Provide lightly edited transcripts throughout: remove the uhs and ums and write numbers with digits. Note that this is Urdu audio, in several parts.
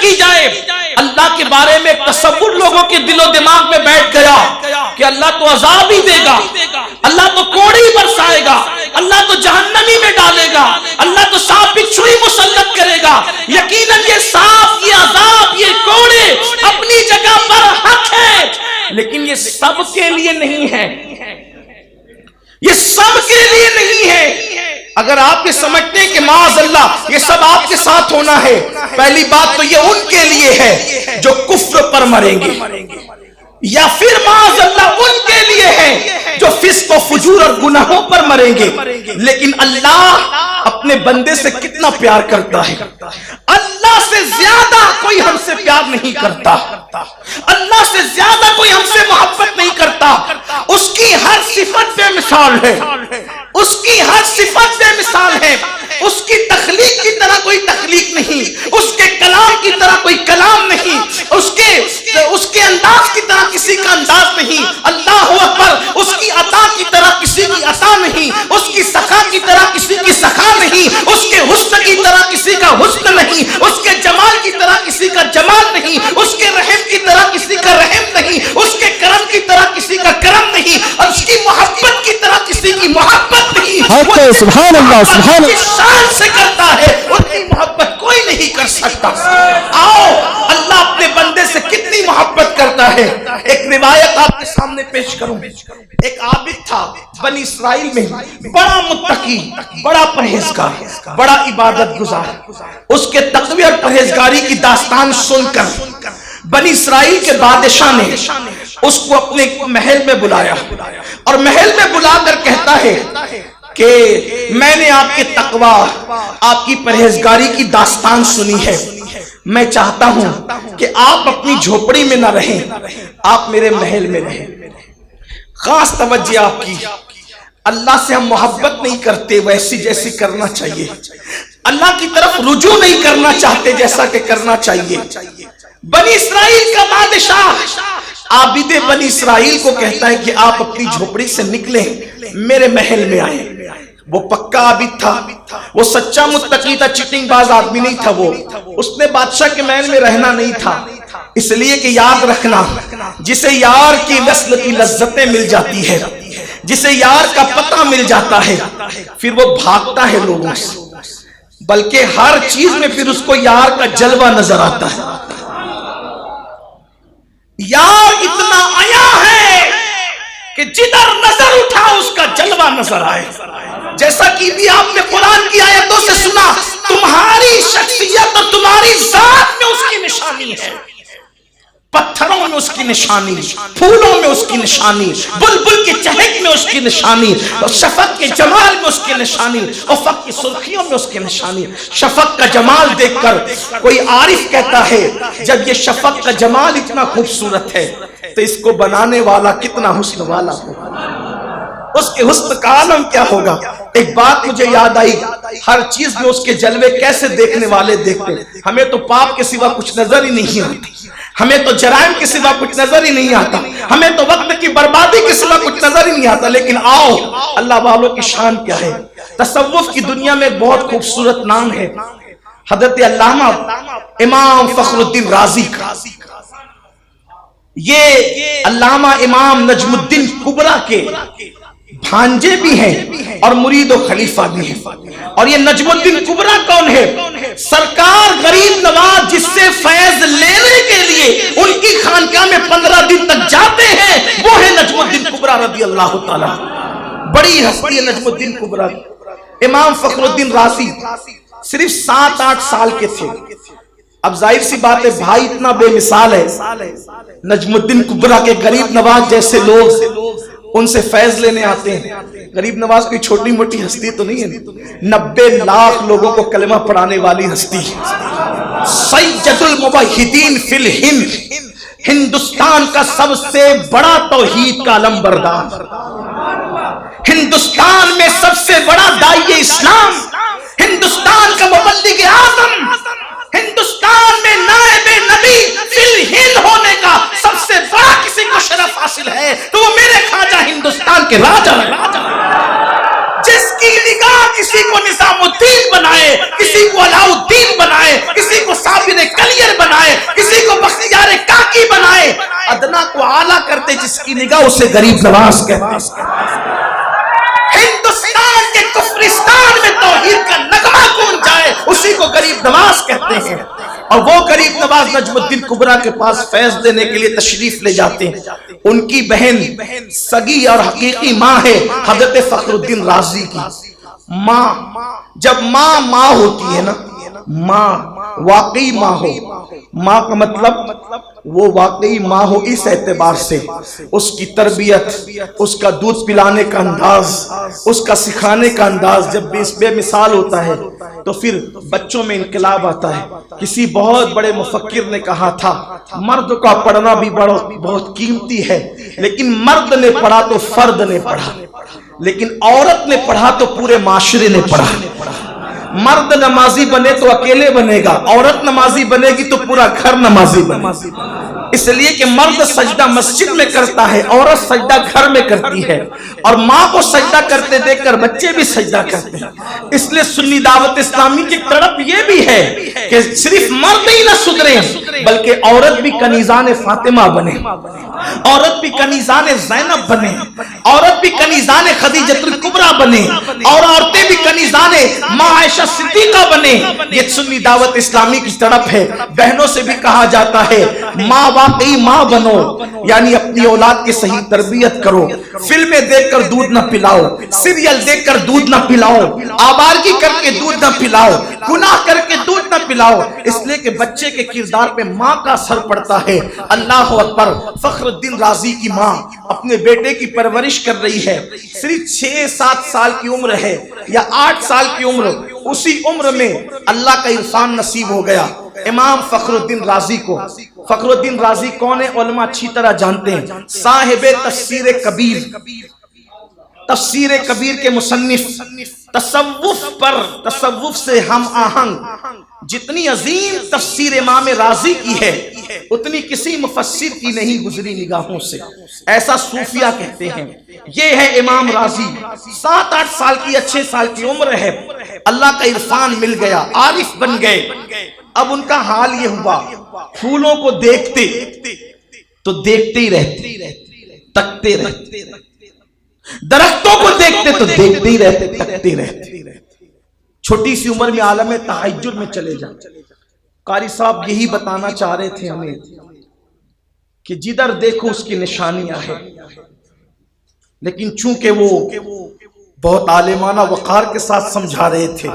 کی جائے. اللہ کے بارے میں تصور لوگوں کے دل و دماغ میں بیٹھ گیا کہ اللہ تو عذاب ہی دے گا, اللہ تو کوڑی برسائے گا, اللہ تو جہنمی میں ڈالے گا, اللہ تو سانپ بچھو مسلط کرے گا. یقیناً یہ سانپ, یہ عذاب, یہ کوڑے اپنی جگہ پر حق ہے, لیکن یہ سب کے لیے نہیں ہے, یہ سب کے لیے نہیں ہے. اگر آپ یہ سمجھتے ہیں کہ معاذ اللہ یہ سب آپ کے ساتھ ہونا ہے, پہلی بات تو یہ ان کے لیے ہے جو کفر پر مریں گے, یا پھر معاذ اللہ ان کے لیے ہے جو فسق و فجور اور گناہوں پر مریں گے. لیکن اللہ اپنے بندے سے کتنا پیار کرتا ہے, اللہ سے زیادہ کوئی ہم سے پیار نہیں کرتا, اللہ سے زیادہ کوئی ہم سے محبت نہیں کرتا. اس کی ہر صفت بے مثال ہے, اس کی ہر صفت بے مثال ہے. اس کی تخلیق کی طرح کوئی تخلیق نہیں, اس کے کلام کی طرح کوئی کلام نہیں, اس کے انداز کی طرح کسی کا انداز نہیں. اللہ اکبر. اس کی عطا کی طرح کسی کی عطا نہیں, اس کی سخا کی طرح کسی کی سخا نہیں, اس کے حسن کی طرح کسی کا حسن نہیں, اس کے جمال کی طرح کسی کا جمال نہیں, اس کے رحم کی طرح کسی کا رحم نہیں, اس کے کرم کی طرح کسی کا کرم نہیں, اور اس کی محبت کی طرح کسی کی محبت نہیں. سبحان اللہ, سبحان اللہ. شان سے کرتا ہے, اتنی محبت کوئی نہیں کر سکتا. آؤ اللہ اپنے بندے سے کتنی محبت کرتا ہے. ایک روایت آپ کے سامنے پیش کروں. ایک عابد تھا بنی اسرائیل میں, بڑا متقی, بڑا پرہیزگار, بڑا عبادت گزار. اس کے تقوی اور پرہیزگاری کی داستان سن کر بنی اسرائیل کے بادشاہ نے اس کو اپنے محل میں بلایا, اور محل میں بلا کر کہتا ہے کہ میں نے آپ کے تقوی, آپ کی پرہیزگاری کی داستان سنی ہے. میں چاہتا ہوں کہ آپ اپنی جھوپڑی میں نہ رہیں, آپ میرے محل میں رہیں. خاص توجہ آپ کی. اللہ سے ہم محبت نہیں کرتے ویسی جیسی کرنا چاہیے, اللہ کی طرف رجوع نہیں کرنا چاہتے جیسا کہ کرنا چاہیے. بنی اسرائیل کا بادشاہ عابد بنی اسرائیل کو کہتا ہے کہ آپ اپنی جھوپڑی سے نکلیں, میرے محل میں آئیں. وہ پکا عابد تھا, وہ سچا متقی تھا, چٹنگ باز آدمی نہیں تھا. وہ اس نے بادشاہ کے محل میں رہنا نہیں تھا, اس لیے کہ یاد رکھنا, جسے یار کی وصل کی لذتیں مل جاتی ہے, جسے یار کا پتہ مل جاتا ہے, پھر وہ بھاگتا ہے لوگوں سے, بلکہ ہر چیز میں پھر اس کو یار کا جلوہ نظر آتا ہے. یار اتنا آیا ہے کہ جدھر نظر اٹھا اس کا جلوہ نظر آئے. جیسا کہ بھی آپ نے قرآن کی آیتوں سے سنا, تمہاری شخصیت اور تمہاری ذات میں اس کی نشانی ہے. پتھروں میں اس کی نشانی, پھولوں میں اس کی نشانی, بلبل کی چہک میں اس کی نشانی, اور شفق کے جمال میں اس کی نشانی, افق کی سرخیوں میں اس کی نشانی. شفق کا جمال دیکھ کر کوئی عارف کہتا ہے جب یہ شفق کا جمال اتنا خوبصورت ہے تو اس کو بنانے والا کتنا حسن والا ہوگا, اس کے حسن کا عالم کیا ہوگا. ایک بات مجھے یاد آئی, ہر چیز میں اس کے جلوے کیسے دیکھنے والے دیکھتے. ہمیں تو پاپ کے سوا کچھ نظر ہی نہیں آتی, ہمیں تو جرائم کے سوا کچھ نظر ہی نہیں آتا, ہمیں تو وقت کی بربادی کے سوا کچھ نظر ہی نہیں آتا. لیکن آؤ اللہ والوں کی شان کیا ہے. تصوف کی دنیا میں ایک بہت خوبصورت نام ہے حضرت علامہ امام فخر الدین رازی کا. یہ علامہ امام نجم الدین کبریٰ کے بھانجے بھی ہیں اور مرید و خلیفہ بھی ہیں. اور یہ نجم الدین کبریٰ کون ہے؟ سرکار غریب نواز جس سے فیض لینے کے لیے ان کی خانقاہ میں 15 دن تک جاتے ہیں, وہ ہے نجم الدین کبریٰ رضی اللہ تعالیٰ. بڑی ہستی ہے نجم الدین کبریٰ. امام فخر الدین رازی صرف 7-8 سال کے تھے. اب ظاہر سی بات ہے بھائی اتنا بے مثال ہے, نجم الدین کبریٰ کے غریب نواز جیسے لوگ ان سے فیض لینے آتے ہیں. غریب نواز کوئی چھوٹی موٹی ہستی تو نہیں ہے, 90 لاکھ لوگوں کو کلمہ پڑھانے والی ہستی, سید الموحدین فی الہند, ہندوستان کا سب سے بڑا توحید کا علم بردار, ہندوستان میں سب سے بڑا داعی اسلام, ہندوستان کا مبلغ اعظم, ہندوستان میں نائب نبی فی الہند ہونے کا سب سے بڑا کسی کو شرف حاصل ہے تو وہ میرے خواجہ ہندوستان کے راجا ہیں. جس کی نگاہ کسی کو نظام الدین بنائے, کسی کو علاؤ الدین بنائے, کسی کو صابر کلیر بنائے, نگاہ اسے غریب نواز کہتے ہیں۔ ہندوستان کے کفرستان میں توحید کا نغمہ گونج جائے اسی کو غریب نواز کہتے ہیں۔ اور وہ غریب نواز نجم الدین کبریٰ کے پاس فیض دینے کے لیے تشریف لے جاتے ہیں۔ ان کی بہن سگی اور حقیقی ماں ہے حضرت فخر الدین رازی کی ماں۔ جب ماں ہوتی ہے نا، ماں واقعی ماں ہو، ماں کا مطلب وہ واقعی ماں ہو اس اعتبار سے اس کی تربیت، اس کا دودھ پلانے کا انداز، اس کا سکھانے کا انداز جب بے مثال ہوتا ہے تو پھر بچوں میں انقلاب آتا ہے۔ کسی بہت بڑے مفکر نے کہا تھا مرد کا پڑھنا بھی بہت قیمتی ہے، لیکن مرد نے پڑھا تو فرد نے پڑھا، لیکن عورت نے پڑھا تو پورے معاشرے نے پڑھا۔ مرد نمازی بنے تو اکیلے بنے گا، عورت نمازی بنے گی تو پورا گھر نمازی بنے گا۔ اس لیے کہ مرد سجدہ مسجد میں کرتا ہے، عورت سجدہ گھر میں کرتی ہے، اور ماں کو سجدہ کرتے دیکھ کر بچے بھی سجدہ کرتے ہیں۔ اس لیے سنی دعوت اسلامی کی طرف یہ بھی ہے کہ صرف مرد ہی نہ سدھرے بلکہ عورت بھی کنیزان فاطمہ بنے، عورت بھی کنیزان زینب بنے، عورت بھی کنیزان خدیجۃ الکبریٰ بنے، اور عورتیں بھی کنیزان ماں عائشہ صدیقہ بنے۔ یہ سنی دعوت اسلامی کی طرف ہے۔ بہنوں سے بھی کہا جاتا ہے ماں واقعی ماں بنو، یعنی اپنی اولاد کی صحیح تربیت کرو۔ فلمیں دیکھ کر دودھ نہ پلاؤ، سیریل دیکھ کر دودھ نہ پلاؤ، آوارگی کر کے دودھ نہ پلاؤ، گناہ کر کے دودھ نہ پلاؤ، اس لیے کہ بچے کے کردار پہ ماں کا اثر پڑتا ہے۔ اللہ اکبر۔ فخر الدین رازی کی ماں اپنے بیٹے کی پرورش کر رہی ہے، صرف 6-7 سال کی عمر ہے یا 8 سال کی عمر، اسی عمر میں اللہ کا عرفان نصیب ہو گیا امام فخر الدین رازی کو۔ فخر الدین رازی کون ہے؟ علماء اچھی طرح جانتے ہیں، صاحب تفسیر کبیر، تفسیر کبیر کے مصنف، تصوف سے ہم آہنگ جتنی عظیم تفسیر امام رازی کی ہے اتنی کسی مفسر کی نہیں گزری نگاہوں سے، ایسا صوفیہ کہتے ہیں۔ یہ ہے امام رازی، 7-8 سال کی 6 سال کی عمر ہے، اللہ کا عرفان مل گیا، عارف بن گئے۔ اب ان کا حال یہ ہوا پھولوں کو دیکھتے تو دیکھتے ہی رہتے، تکتے رہتے، درختوں کو دیکھتے تو دیکھتے ہی رہتے، تکتے رہتے۔ چھوٹی سی عمر میں عالم تہجد میں چلے جاتے۔ قاری صاحب یہی بتانا چاہ رہے تھے ہمیں کہ جدھر دیکھو اس کی نشانیاں ہیں، لیکن چونکہ وہ بہت عالمانہ وقار کے ساتھ سمجھا رہے تھے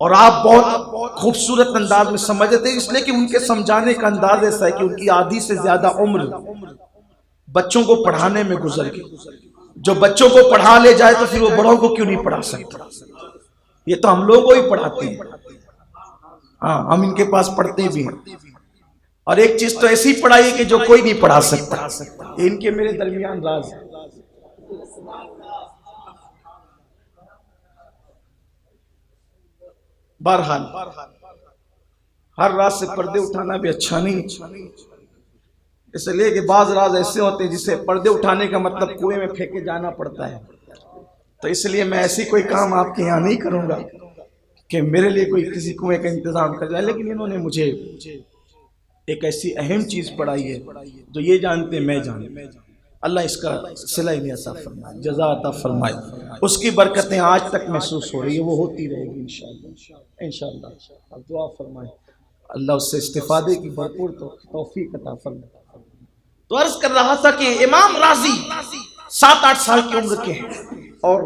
اور آپ بہت خوبصورت انداز میں سمجھتے تھے، اس لیے کہ ان کے سمجھانے کا انداز ایسا ہے کہ ان کی آدھی سے زیادہ عمر بچوں کو پڑھانے میں گزر گئی۔ جو بچوں کو پڑھا لے جائے تو پھر وہ بڑوں کو کیوں نہیں پڑھا سکتا؟ یہ تو ہم لوگوں ہی پڑھاتے ہیں، ہاں ہم ان کے پاس پڑھتے بھی ہیں۔ اور ایک چیز تو ایسی پڑھائی کہ جو کوئی نہیں پڑھا سکتا، یہ ان کے میرے درمیان راز ہے۔ بہرحال ہر راز سے پردے اٹھانا بھی اچھا نہیں، اس لیے کہ بعض راز ایسے ہوتے ہیں جسے پردے اٹھانے کا مطلب کنویں میں پھینکے جانا پڑتا ہے، تو اس لیے میں ایسی کوئی کام آپ کے یہاں نہیں کروں گا کہ میرے لیے کوئی کسی کنویں کا انتظام کر جائے، لیکن انہوں نے مجھے ایک ایسی اہم چیز پڑھائی ہے جو یہ جانتے میں جانتے، اللہ اس کا صلہ عطا فرمائے، جزا عطا فرمائے، اس کی برکتیں آج تک محسوس ہو رہی ہے، وہ ہوتی رہے گی انشاءاللہ۔ اب دعا فرمائے اللہ اس سے استفادے کی بھرپور توفیق عطا فرمائے۔ تو عرض کر رہا تھا کہ امام رازی 7-8 سال کی عمر کے ہیں اور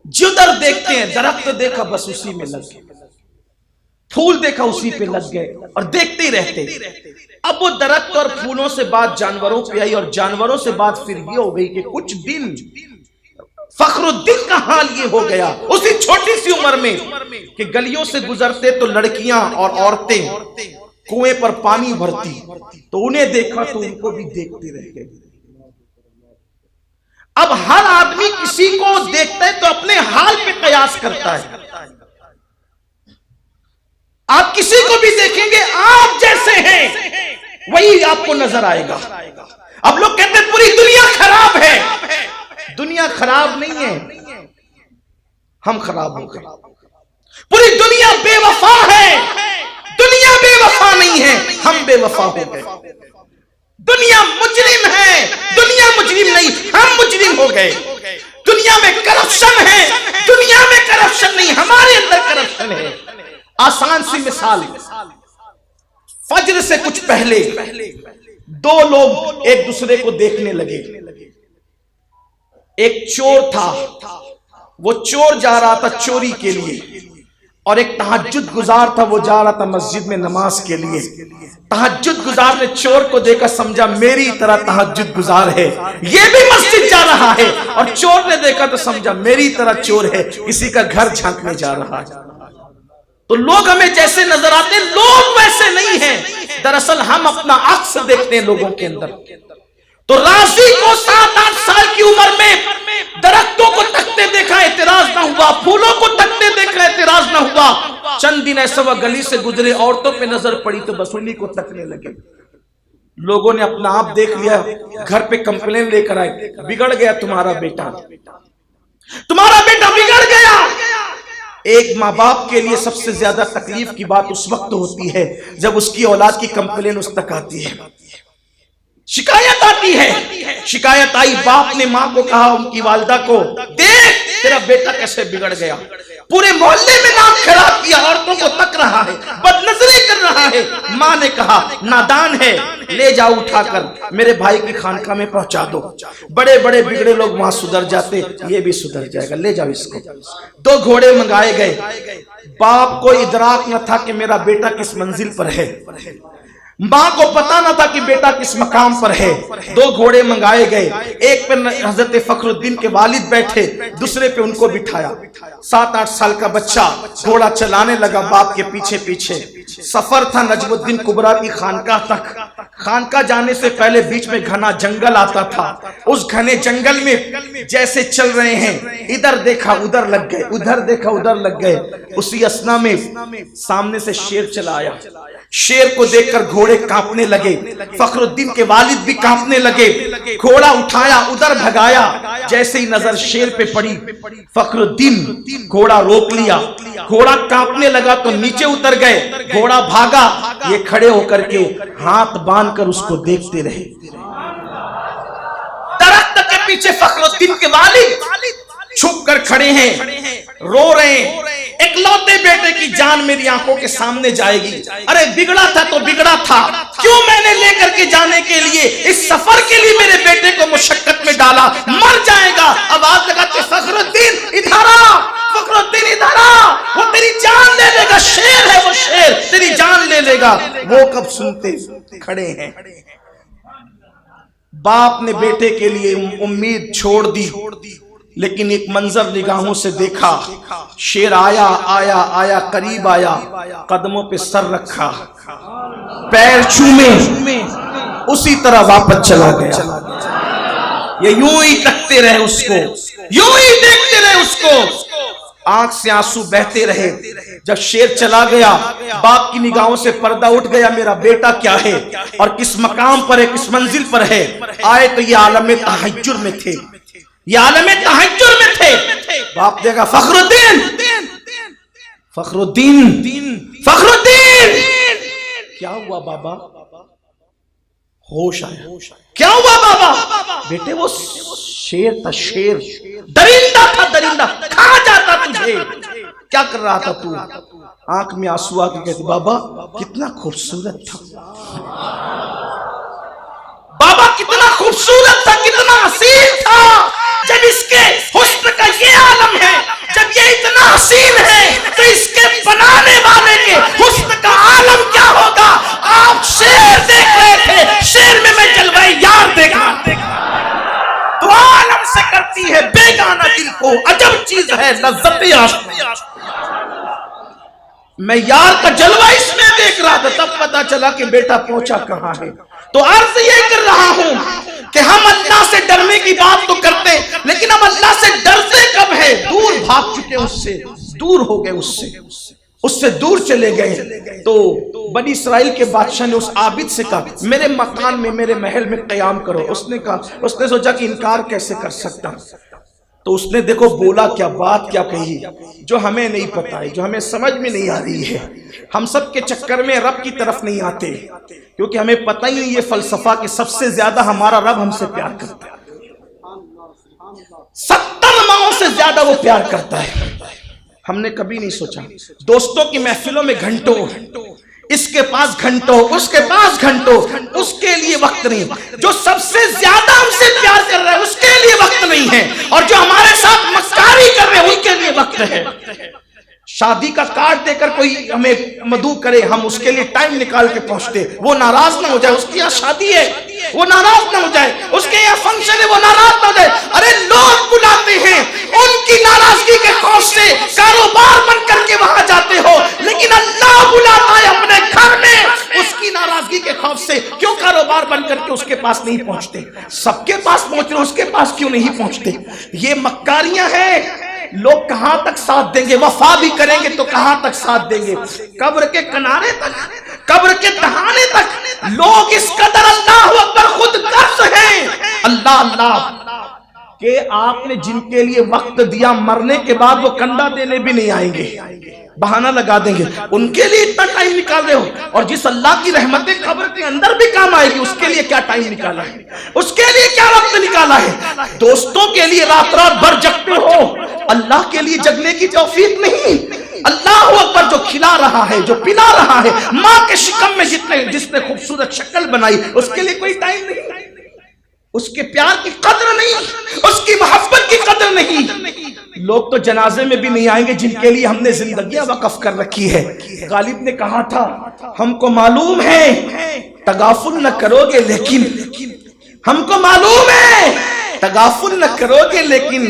جدھر دیکھتے ہیں درخت دیکھا بس اسی میں لگ گئے، پھول دیکھا اسی پہ لگ گئے اور دیکھتے ہی رہتے۔ اب وہ درخت اور پھولوں سے بات جانوروں پہ آئی، اور جانوروں سے بات پھر یہ ہو گئی کہ کچھ دن فخر الدین کا حال یہ ہو گیا اسی چھوٹی سی عمر میں کہ گلیوں سے گزرتے تو لڑکیاں اور عورتیں کنویں پر پانی بھرتی، تو انہیں دیکھا تو ان کو بھی دیکھتے رہ گئے۔ اب ہر آدمی کسی کو دیکھتا ہے تو اپنے حال پہ قیاس کرتا ہے، آپ کسی کو بھی دیکھیں گے آپ جیسے ہیں وہی آپ کو نظر آئے گا۔ اب لوگ کہتے ہیں پوری دنیا خراب ہے، دنیا خراب نہیں ہے، ہم خراب ہو گئے۔ پوری دنیا بے وفا ہے، دنیا بے وفا نہیں ہے، ہم بے وفا ہو گئے۔ دنیا مجرم ہے، دنیا مجرم نہیں، ہم مجرم ہو گئے۔ دنیا میں کرپشن ہے، دنیا میں کرپشن نہیں، ہمارے اندر کرپشن ہے۔ آسان سی مثال، فجر سے کچھ پہلے دو لوگ ایک دوسرے کو دیکھنے لگے۔ ایک چور تھا، وہ چور جا رہا تھا چوری کے لیے، اور ایک تہجد گزار تھا، وہ جا رہا تھا مسجد میں نماز کے لیے۔ تہجد گزار نے چور کو دیکھا، سمجھا میری طرح تہجد گزار ہے، یہ بھی مسجد جا رہا ہے، اور چور نے دیکھا تو سمجھا میری طرح چور ہے، کسی کا گھر جھانکنے جا رہا ہے۔ تو لوگ ہمیں جیسے نظر آتے ہیں، لوگ ویسے نہیں ہیں، دراصل ہم اپنا عکس دیکھتے ہیں لوگوں کے اندر۔ تو راضی کو 7-8 سال کی عمر میں درختوں کو تکتے دیکھا، اعتراض نہ ہوا، پھولوں کو تکتے دیکھا، اعتراض نہ ہوا۔ چند دن ایسا وہ گلی سے گزرے، عورتوں پہ نظر پڑی تو بس انہی کو تکنے لگے۔ لوگوں نے اپنا آپ دیکھ لیا، گھر پہ کمپلین لے کر آئے، بگڑ گیا تمہارا بیٹا، تمہارا بیٹا بگڑ گیا۔ ایک ماں باپ کے لیے سب سے زیادہ تکلیف کی بات اس وقت ہوتی ہے جب اس کی اولاد کی کمپلین اس تک آتی ہے، شکایت آتی ہے۔ شکایت آئی، باپ نے ماں کو کہا، ان کی والدہ کو، دیکھ تیرا بیٹا کیسے بگڑ گیا، پورے محلے میں نام خراب کیا، عورتوں کو تک رہا ہے، بد نظری کر رہا ہے۔ ماں نے کہا نادان ہے، لے جاؤ اٹھا کر میرے بھائی کی خانقاہ میں پہنچا دو، بڑے بڑے بگڑے لوگ وہاں سدھر جاتے، یہ بھی سدھر جائے گا، لے جاؤ اس کو۔ 2 گھوڑے منگائے گئے۔ باپ کو ادراک نہ تھا کہ میرا بیٹا کس منزل پر ہے، ماں کو پتا نہ تھا کہ بیٹا کس مقام پر ہے۔ 2 گھوڑے منگائے گئے، ایک پر حضرت فخر الدین کے والد بیٹھے، دوسرے پہ ان کو بٹھایا۔ 7-8 سال کا بچہ گھوڑا چلانے لگا باپ کے پیچھے پیچھے۔ سفر تھا نجم الدین کبریٰ کی خانقاہ تک۔ خانقاہ جانے سے پہلے بیچ میں گھنا جنگل آتا تھا، اس گھنے جنگل میں جیسے چل رہے ہیں، ادھر دیکھا ادھر لگ گئے، ادھر دیکھا ادھر لگ گئے۔ اسی اثنا میں سامنے سے شیر چلا آیا، شیر کو دیکھ کر گھوڑے کانپنے لگے، فخر الدین کے والد بھی کانپنے لگے۔ گھوڑا اٹھایا، ادھر بھگایا، جیسے ہی نظر شیر پہ پڑی، فخر الدین گھوڑا روک لیا۔ گھوڑا کانپنے لگا تو نیچے اتر گئے، گھوڑا بھاگا، یہ کھڑے ہو کر کے ہاتھ باندھ کر اس کو دیکھتے رہے۔ درخت کے پیچھے فخر الدین کے والد چھپ کر کھڑے ہیں، رو رہے ہیں، اکلوتے بیٹے کی جان میری آنکھوں کے سامنے جائے گی۔ ارے بگڑا تھا تو بگڑا تھا، کیوں میں نے لے کر کے جانے کے لیے اس سفر کے لیے میرے بیٹے کو مشقت میں ڈالا، مر جائے گا۔ آواز لگاتے فخر الدین ادھر آ، فخر الدین ادھر آ، وہ تیری جان لے لے گا، شیر ہے وہ، شیر تیری جان لے لے گا۔ وہ کب سنتے، کھڑے ہیں۔ باپ نے بیٹے کے لیے امید چھوڑ دی، لیکن ایک منظر نگاہوں سے دیکھا، شیر آیا آیا آیا، قریب آیا، قدموں پہ سر رکھا، پیر چومے، اسی طرح واپس چلا گیا۔ یہ یوں ہی تکتے رہے اس کو، یوں ہی دیکھتے رہے اس کو، آنکھ سے آنسو بہتے رہے۔ جب شیر چلا گیا، باپ کی نگاہوں سے پردہ اٹھ گیا، میرا بیٹا کیا ہے اور کس مقام پر ہے، کس منزل پر ہے۔ آئے تو یہ عالم تحجر میں تھے، یہ عالم تحجر میں تھے۔ باپ دیکھا فخر الدین، فخر الدین، فخر الدین، کیا ہوا بابا؟ ہوش آیا، کیا ہوا بابا؟ بیٹے وہ شیر تھا، شیر درندہ تھا، درندہ کھا جاتا تجھے، کیا کر رہا تھا تو؟ آنکھ میں آنسو آ کے کہتے بابا کتنا خوبصورت تھا، بابا کتنا خوبصورت تھا، کتنا حسین تھا۔ جب اس کے حسن کا یہ عالم ہے، جب یہ اتنا حسین ہے، تو اس کے بنانے والے کے حسن کا عالم کیا ہوگا؟ آپ شیر دیکھ رہے تھے، شیر میں جلوہ یار دیکھا، تو عالم سے کرتی ہے بیگانہ دل کو عجب چیز ہے لذت عاشق۔ میں یار کا جلوہ اس میں دیکھ رہا تھا، تب پتا چلا کہ بیٹا پہنچا کہاں ہے۔ تو عرض یہ کر رہا ہوں کہ ہم اللہ سے ڈرنے کی بات تو کرتے، لیکن ہم اللہ سے ڈرتے کب ہے؟ دور بھاگ چکے اس سے، دور ہو گئے اس سے دور چلے گئے۔ تو بنی اسرائیل کے بادشاہ نے اس عابد سے کہا میرے مکان میں، میرے محل میں قیام کرو۔ اس نے کہا، اس نے سوچا کہ انکار کیسے کر سکتا، تو اس نے دیکھو بولا کیا، بات کیا کہی جو ہمیں نہیں پتا ہے، جو ہمیں سمجھ میں نہیں آ رہی ہے۔ ہم سب کے چکر میں رب کی طرف نہیں آتے، کیونکہ ہمیں پتہ ہی نہیں یہ فلسفہ کہ سب سے زیادہ ہمارا رب ہم سے پیار کرتا ہے، 70 ماہوں سے زیادہ وہ پیار کرتا ہے۔ ہم نے کبھی نہیں سوچا، دوستوں کی محفلوں میں گھنٹوں، اس کے پاس گھنٹوں، اس کے پاس گھنٹوں، اس کے لیے وقت نہیں۔ جو سب سے زیادہ ہم سے پیار کر رہے ہیں اس کے لیے وقت نہیں ہے، اور جو ہمارے ساتھ مکاری کر رہے ہیں ان کے لیے وقت ہے۔ شادی کا کارڈ دے کر کوئی ہمیں مدعو کرے، ہم اس کے لیے ٹائم نکال کے پہنچتے، وہ ناراض نہ ہو جائے، اس کی یہاں شادی ہے وہ ناراض نہ ہو جائے، اس کے یہاں فنکشن ہے وہ ناراض نہ ہو جائے۔ ارے لوگ بلاتے ہیں، ان کی ناراضگی کے خوف سے کاروبار بن کر کے وہاں جاتے ہو، لیکن اللہ بلاتا ہے اپنے گھر میں اس کی ناراضگی کے خوف سے۔ کیوں کاروبار بن کر کے اس کے پاس نہیں پہنچتے؟ سب کے پاس پہنچ رہے، اس کے پاس کیوں نہیں پہنچتے؟ یہ مکاریاں ہیں۔ لوگ کہاں تک ساتھ دیں گے؟ وفا بھی کریں گے تو کہاں تک ساتھ دیں گے؟ قبر کے کنارے تک، قبر کے دہانے تک لوگ اس قدر اللہ اکبر خود قرض ہیں، اللہ اللہ، کہ آپ نے جن کے لیے وقت دیا مرنے کے بعد وہ کنڈا دینے بھی نہیں آئیں گے، بہانہ لگا دیں گے، ان کے لیے اتنا ٹائم نکال رہے ہو۔ اور جس اللہ کی رحمتیں قبر کے اندر بھی کام آئے گی، اس کے لیے کیا ٹائم نکالا ہے، اس کے لیے کیا وقت نکالا ہے؟ دوستوں کے لیے رات رات بھر جگتے ہو، اللہ کے لیے جگنے کی توفیق نہیں۔ اللہ اکبر، جو کھلا رہا ہے، جو پلا رہا ہے، ماں کے شکم میں جس نے خوبصورت شکل بنائی، اس کے لیے کوئی ٹائم نہیں، اس کے پیار کی قدر نہیں، اس کی محبت کی قدر نہیں۔ لوگ تو جنازے میں بھی نہیں آئیں گے جن کے لیے ہم نے زندگیاں وقف کر رکھی ہے۔ غالب نے کہا تھا، ہم کو معلوم ہے تغافل نہ کرو گے، لیکن ہم کو معلوم ہے تغافل نہ کرو گے، لیکن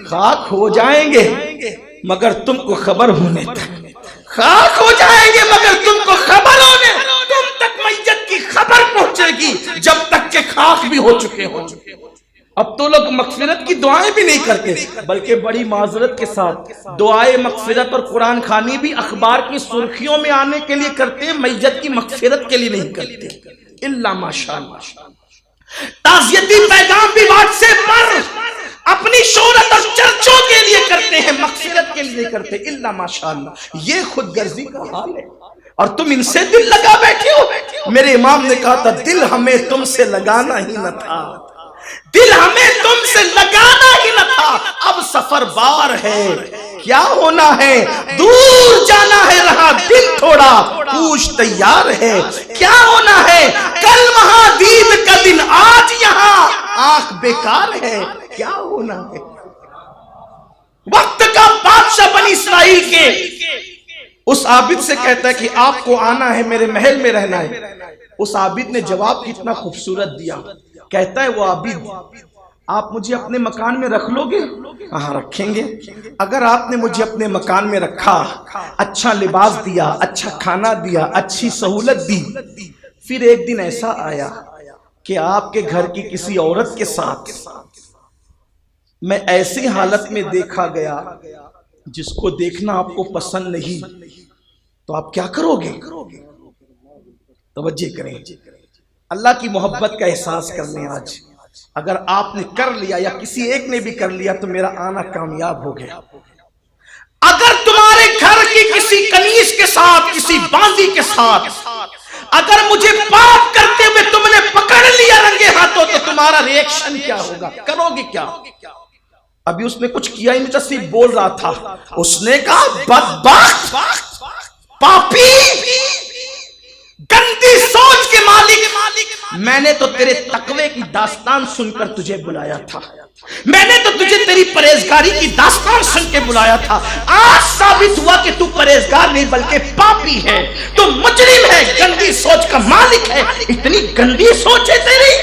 خاک ہو جائیں گے مگر تم کو خبر ہونے تک، خاک ہو جائیں گے مگر تم کو خبر ہونے، تم تک میت کی خبر پہنچے گی جب تک کہ خاک بھی ہو چکے ہوں۔ اب تو لوگ مغفرت کی دعائیں بھی نہیں کرتے، بلکہ بڑی معذرت کے ساتھ دعائیں مغفرت اور قرآن خوانی بھی اخبار کی سرخیوں میں آنے کے لیے کرتے ہیں، میت کی مغفرت کے لیے نہیں کرتے، الا ماشاءاللہ۔ تعزیتی پیغام بھی واٹس ایپ پر اپنی شہرت اور چرچوں کے لیے کرتے ہیں، مغفرت کے لیے کرتے، الا ماشاءاللہ۔ یہ خود غرضی کا حال ہے، اور تم ان سے دل لگا بیٹھے ہو۔ میرے امام نے کہا تھا، دل ہمیں تم سے لگانا ہی نہ تھا، دل ہمیں تم سے لگانا ہی نہ تھا، اب سفر بار ہے، کیا ہونا ہے، دور جانا ہے، رہا دل تھوڑا، پوچھ تیار ہے، کیا ہونا ہے، کل وہاں دید کا دن، آج یہاں آنکھ بیکار ہے، کیا ہونا ہے۔ وقت کا بادشاہ بنی اسرائیل کے اس عابد سے کہتا ہے کہ آپ کو آنا ہے، میرے محل میں رہنا ہے۔ اس عابد نے جواب کتنا خوبصورت دیا، کہتا ہے وہ عابد، آپ مجھے اپنے مکان میں رکھ لو گے؟ ہاں رکھیں گے۔ اگر آپ نے مجھے اپنے مکان میں رکھا، اچھا لباس دیا، اچھا کھانا دیا، اچھی سہولت دی، پھر ایک دن ایسا آیا کہ آپ کے گھر کی کسی عورت کے ساتھ میں ایسی حالت میں دیکھا گیا جس کو دیکھنا آپ کو پسند نہیں، تو آپ کیا کرو گے؟ توجہ کریں، اللہ کی محبت کا احساس کر لیں۔ آج اگر آپ نے کر لیا یا کسی ایک نے بھی کر لیا تو میرا آنا کامیاب ہو گیا۔ اگر تمہارے گھر کی کسی کنیز کے ساتھ، کسی باندی کے ساتھ اگر مجھے پاپ کرتے ہوئے تم نے پکڑ لیا رنگے ہاتھوں تو تمہارا ریئیکشن کیا ہوگا، کرو گے کیا؟ ابھی اس نے کچھ کیا ہی نہیں تھا، صرف بول رہا تھا۔ اس نے کہا، بدبخت، پاپی، گندی سوچ کے مالک، میں نے تو تیرے تقوی کی داستان سن کر تجھے بلایا تھا، میں نے تو تجھے تیری پرہیزگاری کی داستان سن کے بلایا تھا، آج ثابت ہوا کہ تو پرہیزگار نہیں بلکہ پاپی ہے، تو مجرم ہے، گندی سوچ کا مالک ہے، اتنی گندی سوچ ہے تیری۔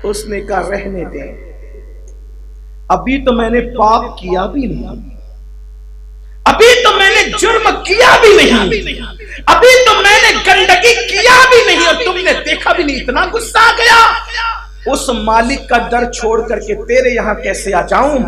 اس نے کہا، رہنے دیں، ابھی تو میں نے پاپ کیا بھی نہیں، ابھی تو میں نے جرم کیا بھی نہیں، ابھی تو میں نے گندگی کیا بھی نہیں، اور تم نے دیکھا بھی نہیں، اتنا غصہ آ گیا۔ اس مالک کا ڈر چھوڑ کر کے تیرے یہاں کیسے آ جاؤں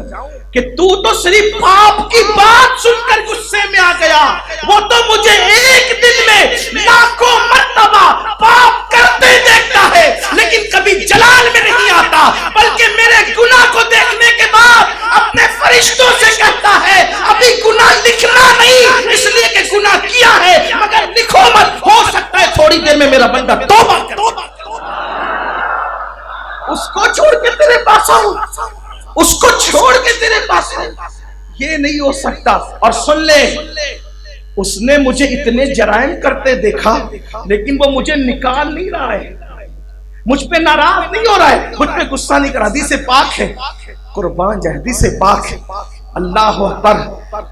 کہ تو صرف پاپ کی بات سن کر غصے میں آ گیا، وہ تو مجھے ایک دن میں لاکھوں مرتبہ پاپ کرتے دیکھتا ہے لیکن کبھی جلال میں نہیں آتا، بلکہ میرے گناہ کو دیکھنے کے بعد اپنے فرشتوں سے کہتا ہے، ابھی گناہ لکھنا نہیں، اس لیے کہ گناہ کیا ہے، مگر لکھو مت، ہو سکتا ہے تھوڑی دیر میں میرا بندہ توبہ یہ نہیں ہو سکتا. اور سن لے، اس نے مجھے اتنے جرائم کرتے دیکھا لیکن وہ مجھے نکال نہیں رہا ہے، مجھ پہ ناراض نہیں ہو رہا ہے، مجھ پہ غصہ نہیں کر رہا. حدیث پاک ہے، قربان جائے حدیث پاک ہے. اللہ اکبر.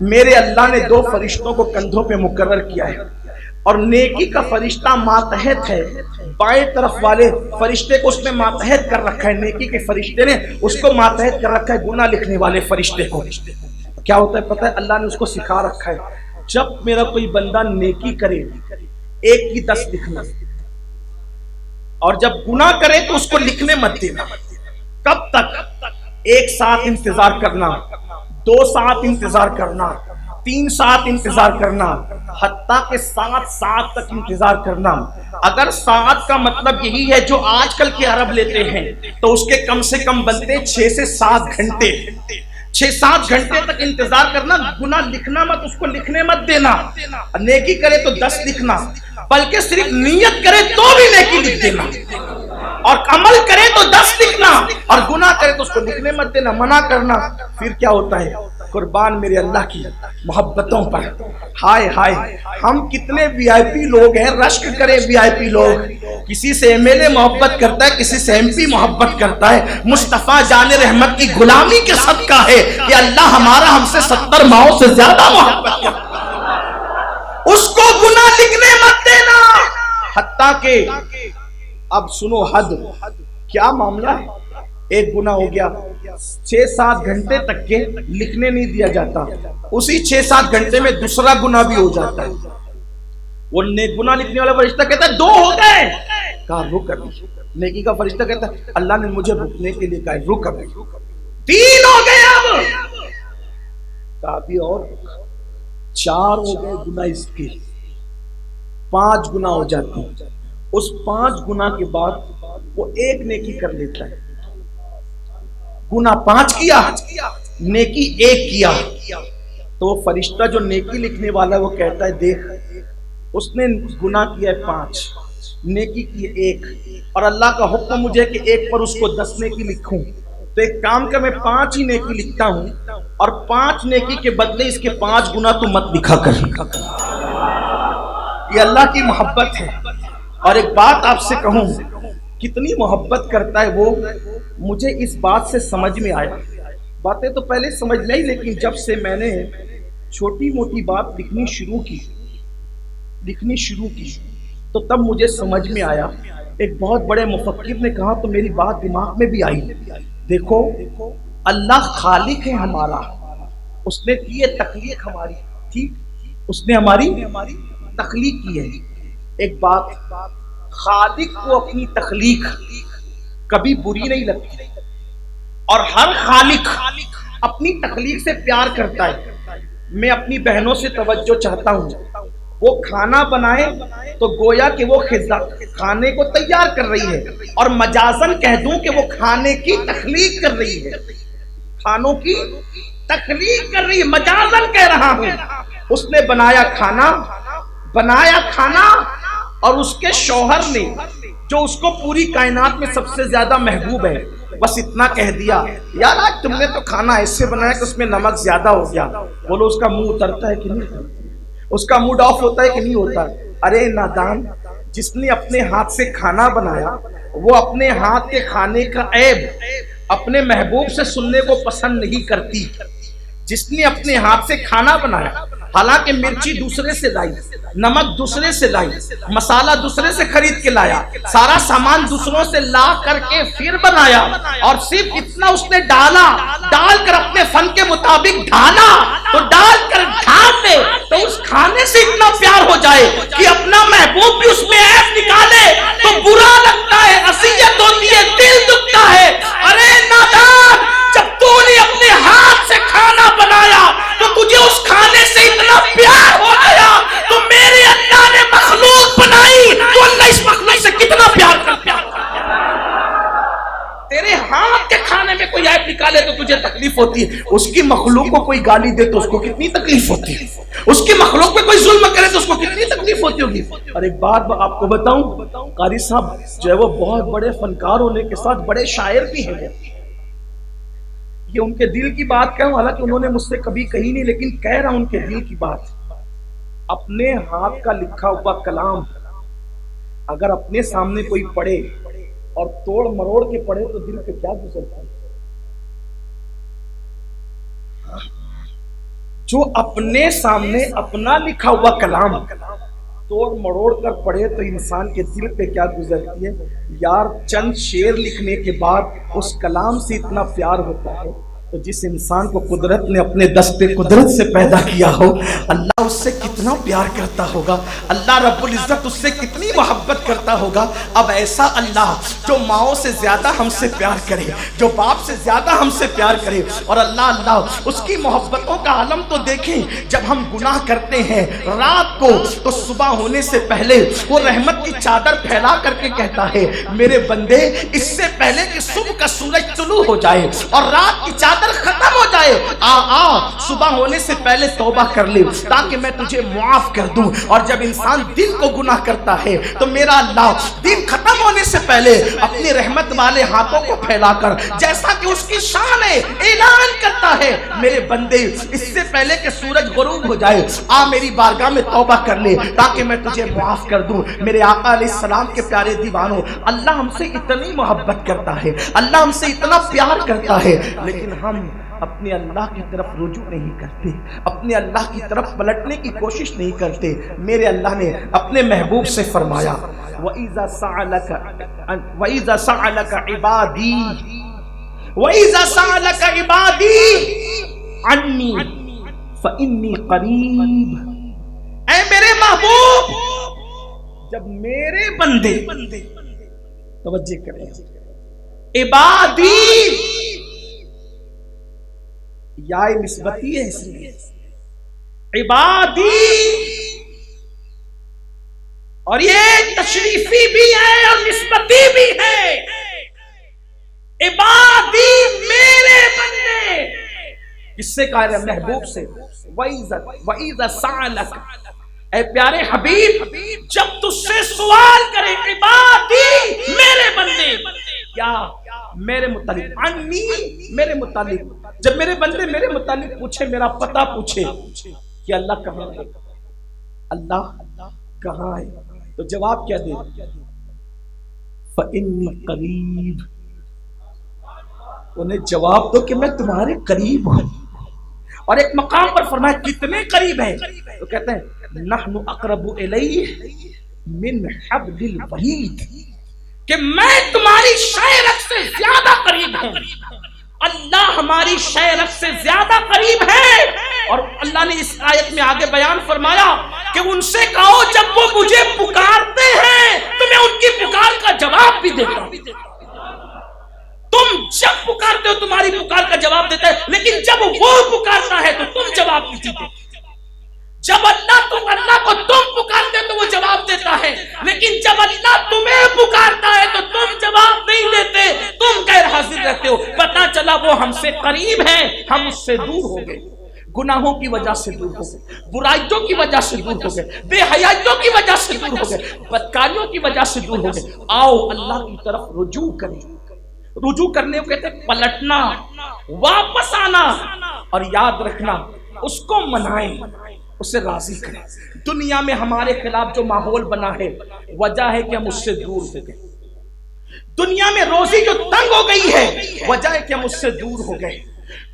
میرے اللہ نے 2 فرشتوں کو کندھوں پہ مقرر کیا ہے اور نیکی کا فرشتہ ماتحت ہے. بائیں طرف والے فرشتے کو اس نے ماتحت کر رکھا ہے، نیکی کے فرشتے نے اس کو ماتحت کر رکھا ہے گناہ لکھنے والے فرشتے کو. کیا ہوتا ہے پتہ ہے؟ اللہ نے اس کو سکھا رکھا ہے جب میرا کوئی بندہ نیکی کرے 1 کی 10 لکھنا، اور جب گناہ کرے تو اس کو لکھنے مت دینا. کب تک؟ 1 ساتھ انتظار کرنا، 2 ساتھ انتظار کرنا، 3 ساتھ انتظار کرنا، حتیٰ کہ 7 ساتھ تک انتظار کرنا. اگر 7 کا مطلب یہی ہے جو آج کل کے عرب لیتے ہیں تو اس کے کم سے کم بنتے 6 سے 7 گھنٹے. 6-7 گھنٹے تک انتظار کرنا. گناہ لکھنا مت، اس کو لکھنے مت دینا. نیکی کرے تو 10 لکھنا، بلکہ صرف نیت کرے تو بھی نیکی لکھ دینا، اور عمل کرے تو 10 لکھنا، اور گناہ کرے تو اس کو لکھنے مت دینا، منع کرنا. پھر کیا ہوتا ہے؟ قربان میرے اللہ کی محبتوں پر. ہائے ہائے، ہم کتنے وی آئی پی لوگ ہیں، رشک کرے وی آئی پی لوگ. کسی سے ایم ایل اے محبت کرتا ہے، کسی سے ایم پی محبت کرتا ہے. مصطفیٰ جان رحمت کی غلامی کے صدقہ ہے کہ اللہ ہمارا ہم سے 70 ماؤں سے زیادہ محبت کرتا ہے. اس کو گناہ لکھنے مت دینا. حتیٰ کہ اب سنو حد، کیا معاملہ ہے؟ 1 گناہ ہو گیا، 6-7 گھنٹے تک کے لکھنے نہیں دیا جاتا. اسی 6-7 گھنٹے میں دوسرا گناہ بھی ہو جاتا ہے. وہ گناہ لکھنے والا فرشتہ کہتا ہے 2 ہو گئے. کہا رک ابھی. نیکی کا فرشتہ کہتا ہے اللہ نے مجھے رکنے کے لیے کہا رک ابھی. 3 ہو گئے. اب کہا ابھی اور 4 ہو گئے گناہ اس کے. 5 گناہ ہو جاتے ہیں. اس 5 گناہ کے بعد وہ 1 نیکی کر لیتا ہے. گناہ 5 کیا، نیکی 1 کیا. تو وہ فرشتہ جو نیکی لکھنے والا ہے وہ کہتا ہے دیکھ اس نے گناہ کیا ہے 5، نیکی کی 1، اور اللہ کا حکم مجھے کہ 1 پر اس کو 10 نیکی لکھوں. تو ایک کام کر، میں 5 ہی نیکی لکھتا ہوں، اور 5 نیکی کے بدلے اس کے 5 گناہ تو مت لکھا کر. یہ اللہ کی محبت ہے. اور ایک بات آپ سے کہوں، کتنی محبت کرتا ہے وہ، مجھے اس بات سے سمجھ میں آیا. باتیں تو پہلے سمجھ میں آئی، لیکن جب سے میں نے چھوٹی موٹی بات لکھنی شروع کی تو تب مجھے سمجھ میں آیا. ایک بہت بڑے مفکر نے کہا تو میری بات دماغ میں بھی آئی. دیکھو اللہ خالق ہے ہمارا، اس نے کی ہے تخلیق ہماری، ٹھیک، اس نے ہماری تخلیق کی ہے. ایک بات، خالق کو اپنی تخلیق کبھی بری نہیں لگتی، اور ہر خالق اپنی تخلیق سے پیار کرتا ہے. میں اپنی بہنوں سے توجہ چاہتا ہوں، وہ کھانا بنائے تو گویا کہ وہ کھانے کو تیار کر رہی ہے، اور مجازن کہہ دوں کہ وہ کھانے کی تخلیق کر رہی ہے. کھانوں کی تخلیق کر رہی ہے، مجازن کہہ رہا ہوں. اس نے بنایا کھانا، اور اس کے شوہر نے جو اس کو پوری کائنات میں سب سے زیادہ محبوب ہے، بس اتنا کہہ دیا یار آج تم نے تو کھانا ایسے بنایا کہ اس میں نمک زیادہ ہو گیا. بولو اس کا منہ اترتا ہے کہ نہیں؟ اس کا موڈ آف ہوتا ہے کہ نہیں ہوتا؟ ارے نادان، جس نے اپنے ہاتھ سے کھانا بنایا وہ اپنے ہاتھ کے کھانے کا عیب اپنے محبوب سے سننے کو پسند نہیں کرتی. جس نے اپنے ہاتھ سے کھانا بنایا، حالانکہ مرچی دوسرے سے لائی، نمک دوسرے سے لائی، مسالہ دوسرے سے خرید کے لایا، سارا سامان دوسروں سے لا کر کے پھر بنایا، اور صرف اتنا اس نے ڈال کر اپنے فن کے مطابق ڈھالا، تو ڈال کر ڈھال دے تو اس کھانے سے اتنا پیار ہو جائے کہ اپنا محبوب بھی اس میں عیب نکالے تو برا لگتا ہے، اذیت ہوتی ہے، دل دکھتا ہے. ارے نادان، جب تو نے اپنے ہاتھ سے کھانا بنایا تو تجھے اس کھانے سے اتنا پیار ہو گیا، تو میرے اللہ نے مخلوق بنائی تو اللہ اس مخلوق سے کتنا پیار کرتا ہے. تیرے ہاتھ کے کھانے میں کوئی عیب نکالے تو تجھے تکلیف ہوتی ہے، اس کی مخلوق کو کوئی گالی دے تو اس کو کتنی تکلیف ہوتی ہے، اس کی مخلوق پہ کوئی ظلم کرے تو اس کو کتنی تکلیف ہوتی ہوگی. اور ایک بات آپ کو بتاؤں، قاری صاحب جو ہے وہ بہت بڑے فنکار ہونے کے ساتھ بڑے شاعر بھی ہیں. کہ ان کے دل کی بات کہوں، حالانکہ انہوں نے مجھ سے کبھی کہی نہیں، لیکن کہہ رہا ہوں ان کے دل کی بات. اپنے ہاتھ کا لکھا ہوا کلام اگر اپنے سامنے کوئی پڑھے اور توڑ مروڑ کے پڑھے تو دل پہ کیا گزرتا ہے؟ جو اپنے سامنے اپنا لکھا ہوا کلام توڑ مروڑ کر پڑھے تو انسان کے دل پہ کیا گزرتی ہے؟ یار چند شعر لکھنے کے بعد اس کلام سے اتنا پیار ہوتا ہے. تو جس انسان کو قدرت نے اپنے دست قدرت سے پیدا کیا ہو، اللہ اس سے کتنا پیار کرتا ہوگا، اللہ رب العزت اس سے کتنی محبت کرتا ہوگا. اب ایسا اللہ جو ماؤں سے زیادہ ہم سے پیار کرے، جو باپ سے زیادہ ہم سے پیار کرے، اور اللہ اس کی محبتوں کا عالم تو دیکھیں. جب ہم گناہ کرتے ہیں رات کو تو صبح ہونے سے پہلے وہ رحمت کی چادر پھیلا کر کے کہتا ہے میرے بندے اس سے پہلے کہ صبح کا سورج طلوع ہو جائے اور رات کی چادر ختم ہو جائے، صبح ہونے سے پہلے توبہ کر لے تاکہ میں تجھے معاف کر دوں. اور جب انسان دن کو گناہ کرتا ہے تو میرا اللہ دن ختم ہونے سے پہلے اپنی رحمت والے ہاتھوں کو پھیلا کر جیسا کہ اس کی شان ہے اعلان کرتا ہے میرے بندے اس سے پہلے کہ سورج غروب ہو جائے میری بارگاہ میں توبہ کر لے تاکہ میں تجھے معاف کر دوں. میرے آقا علیہ السلام کے پیارے دیوانوں، اللہ ہم سے اتنی محبت کرتا ہے، اللہ ہم سے اتنا پیار کرتا ہے، لیکن ہم اپنے اللہ کی طرف رجوع نہیں کرتے، اپنے اللہ کی طرف پلٹنے کی کوشش نہیں کرتے. میرے اللہ نے اپنے محبوب سے فرمایا وَإِذَا سَأَلَكَ عِبَادِي عَنِّي فَإِنِّي قَرِيبٌ. اے میرے محبوب، جب میرے بندے توجہ کریں، عبادی یا نسبتی ہے، اس لیے عبادی اور یہ تشریفی بھی ہے اور نسبتی بھی ہے. عبادی میرے بندے، کس سے کہا رہے؟ محبوب سے. وَإِذَا سَأَلَكَ، اے پیارے حبیب جب تجھ سے سوال کرے عبادی میرے بندے، کیا؟ میرے متعلق، عنی میرے متعلق. جب میرے بندے میرے متعلق پوچھے، میرا پتہ پوچھے کہ اللہ کہاں ہے، اللہ کہاں ہے، تو جواب کیا دے؟ فَإِنِّي قَرِيبٌ. انہیں جواب دو کہ میں تمہارے قریب ہوں. اور ایک مقام پر فرمایا کتنے قریب ہیں، تو کہتے ہیں نحن اقرب الیہ من حبل الورید، کہ میں تمہاری شعرت سے زیادہ قریب ہوں. اللہ ہماری شعرت سے زیادہ قریب ہے. اور اللہ نے اس آیت میں آگے بیان فرمایا کہ ان سے کہو جب وہ مجھے پکارتے ہیں تو میں ان کی پکار کا جواب بھی دیتا ہوں. تم جب پکارتے ہو تمہاری پکار کا جواب دیتا ہے، لیکن جب وہ پکارتا ہے تو تم جواب نہیں دیتے. جب اللہ کو تم پکارتے تو وہ جواب دیتا ہے، لیکن جب اللہ تمہیں پکارتا ہے تو تم جواب نہیں دیتے، تم غیر حاضر رہتے ہو. پتہ چلا وہ ہم سے قریب ہیں، ہم اس سے دور ہو گئے. گناہوں کی وجہ سے دور ہو گئے، برائیوں کی وجہ سے دور ہو گئے، بے حیائیوں کی وجہ سے دور ہو گئے، بدکاریوں کی وجہ سے دور ہو گئے. آؤ اللہ کی طرف رجوع کریں. رجوع کرنے کو کہتے ہیں پلٹنا، واپس آنا، اور یاد رکھنا اس کو منائیں، اسے راضی کریں. دنیا میں ہمارے خلاف جو ماحول بنا ہے وجہ ہے کہ ہم اس سے دور ہو گئے. دنیا میں روزی جو تنگ ہو گئی ہے وجہ ہے کہ ہم اس سے دور ہو گئے.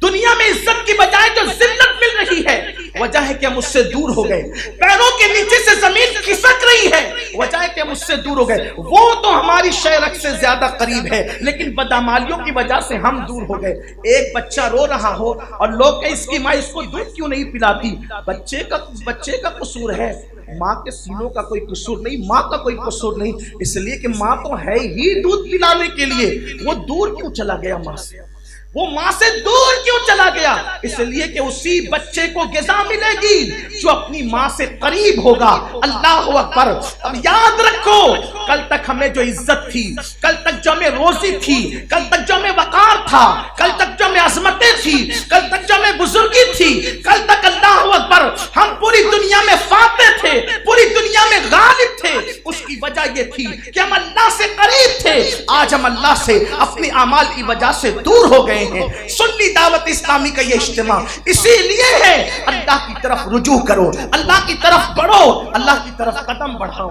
دنیا میں عزت کی بجائے جو ذلت مل رہی ہے وجہ ہے کہ ہم اس سے دور ہو گئے. پیروں کے نیچے سے زمین کھسک رہی ہے وجہ ہے کہ ہم اس سے دور ہو گئے. وہ تو ہماری شعرت سے زیادہ قریب ہے لیکن بدعمالیوں کی وجہ سے ہم دور ہو گئے. ایک بچہ رو رہا ہو اور لوگ کہ اس کی ماں اس کو دودھ کیوں نہیں پلاتی، بچے کا قصور ہے، ماں کے سینوں کا کوئی قصور نہیں، ماں کا کوئی قصور نہیں. اس لیے کہ ماں تو ہے ہی دودھ پلانے کے لیے. وہ دور کیوں چلا گیا ماں سے؟ وہ ماں سے دور کیوں چلا گیا؟ اس لیے کہ اسی بچے کو غذا ملے گی جو اپنی ماں سے قریب ہوگا. اللہ اکبر. اب یاد رکھو کل تک ہمیں جو عزت تھی، کل تک جو ہمیں روزی تھی، کل تک جو ہمیں وقار تھا، کل تک جو ہمیں عظمتیں تھی، کل تک جو ہمیں بزرگی تھی، کل تک اللہ اکبر ہم پوری دنیا میں فاتح تھے، پوری دنیا میں غالب تھے. اس کی وجہ یہ تھی کہ ہم اللہ سے قریب تھے. آج ہم اللہ سے اپنے اعمال کی وجہ سے دور ہو گئے ہیں. سن کلی دعوت اسلامی کا یہ اجتماع اسی لیے ہے، اللہ کی طرف رجوع کرو، اللہ کی طرف بڑھو، اللہ کی طرف قدم بڑھاؤ،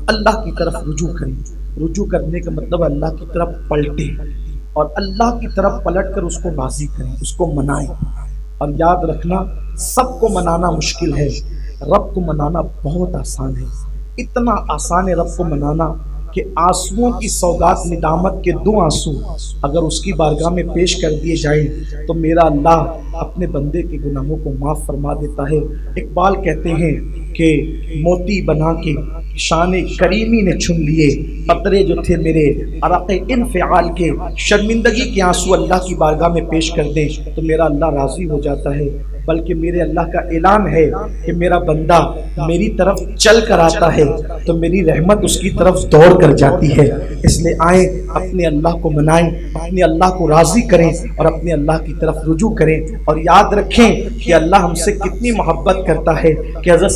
اللہ کی طرف رجوع کریں۔ رجوع کرنے کا مطلب اللہ کی طرف پلٹے اور اللہ کی طرف پلٹ کر اس کو راضی کریں، اس کو منائیں۔ اور یاد رکھنا، سب کو منانا مشکل ہے، رب کو منانا بہت آسان ہے۔ اتنا آسان ہے رب کو منانا کہ آنسوؤں کی سوگات ندامت کے 2 آنسو اگر اس کی بارگاہ میں پیش کر دیے جائیں تو میرا اللہ اپنے بندے کے گناہوں کو معاف فرما دیتا ہے۔ اقبال کہتے ہیں کہ موتی بنا کے شان کریمی نے چھن لیے، قطرے جو تھے میرے عرق انفعال کے، شرمندگی کے آنسو اللہ کی بارگاہ میں پیش کر دیں تو میرا اللہ راضی ہو جاتا ہے۔ بلکہ میرے اللہ کا اعلان ہے کہ میرا بندہ میری طرف چل کر آتا ہے تو میری رحمت اس کی طرف دوڑ کر جاتی ہے۔ اس لیے آئیں اپنے اللہ کو منائیں، اپنے اللہ کو راضی کریں اور اپنے اللہ کی طرف رجوع کریں، اور یاد رکھیں کہ اللہ ہم سے کتنی محبت کرتا ہے کہ حضرت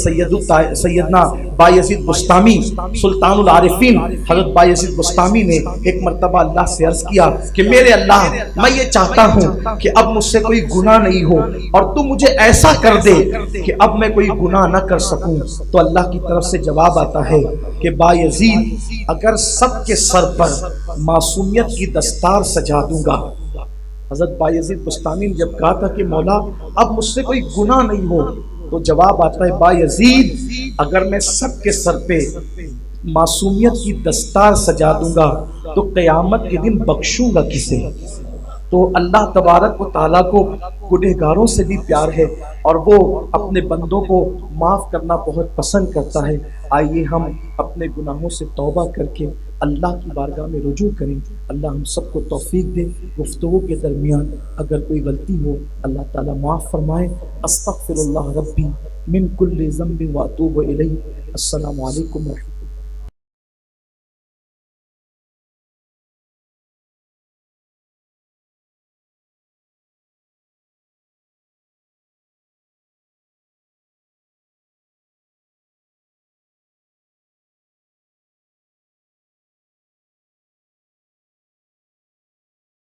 سیدنا بایزید بسطامی سلطان العارفین حضرت بایزید بسطامی نے ایک مرتبہ اللہ سے عرض کیا کہ میرے اللہ، میں یہ چاہتا ہوں کہ اب مجھ سے کوئی گناہ نہیں ہو اور تو مجھے ایسا کر دے کہ اب میں کوئی گناہ نہ کر سکوں۔ تو اللہ کی طرف سے جواب آتا ہے کہ بایزید، اگر سب کے سر پر معصومیت کی دستار سجا دوں گا۔ حضرت بایزید بسطامی نے جب کہا تھا کہ مولا اب مجھ سے کوئی گناہ نہیں ہو، تو جواب آتا ہے بایزید، اگر میں سب کے سر پہ معصومیت کی دستار سجا دوں گا تو قیامت کے دن بخشوں گا کسے؟ تو اللہ تبارک و تعالیٰ کو گنہگاروں سے بھی پیار ہے اور وہ اپنے بندوں کو معاف کرنا بہت پسند کرتا ہے۔ آئیے ہم اپنے گناہوں سے توبہ کر کے اللہ کی بارگاہ میں رجوع کریں۔ اللہ ہم سب کو توفیق دے۔ گفتگو کے درمیان اگر کوئی غلطی ہو اللہ تعالیٰ معاف فرمائے۔ استغفر اللہ ربی من کل ذنب واتوب الیہ۔ السلام علیکم ورحمۃ اللہ۔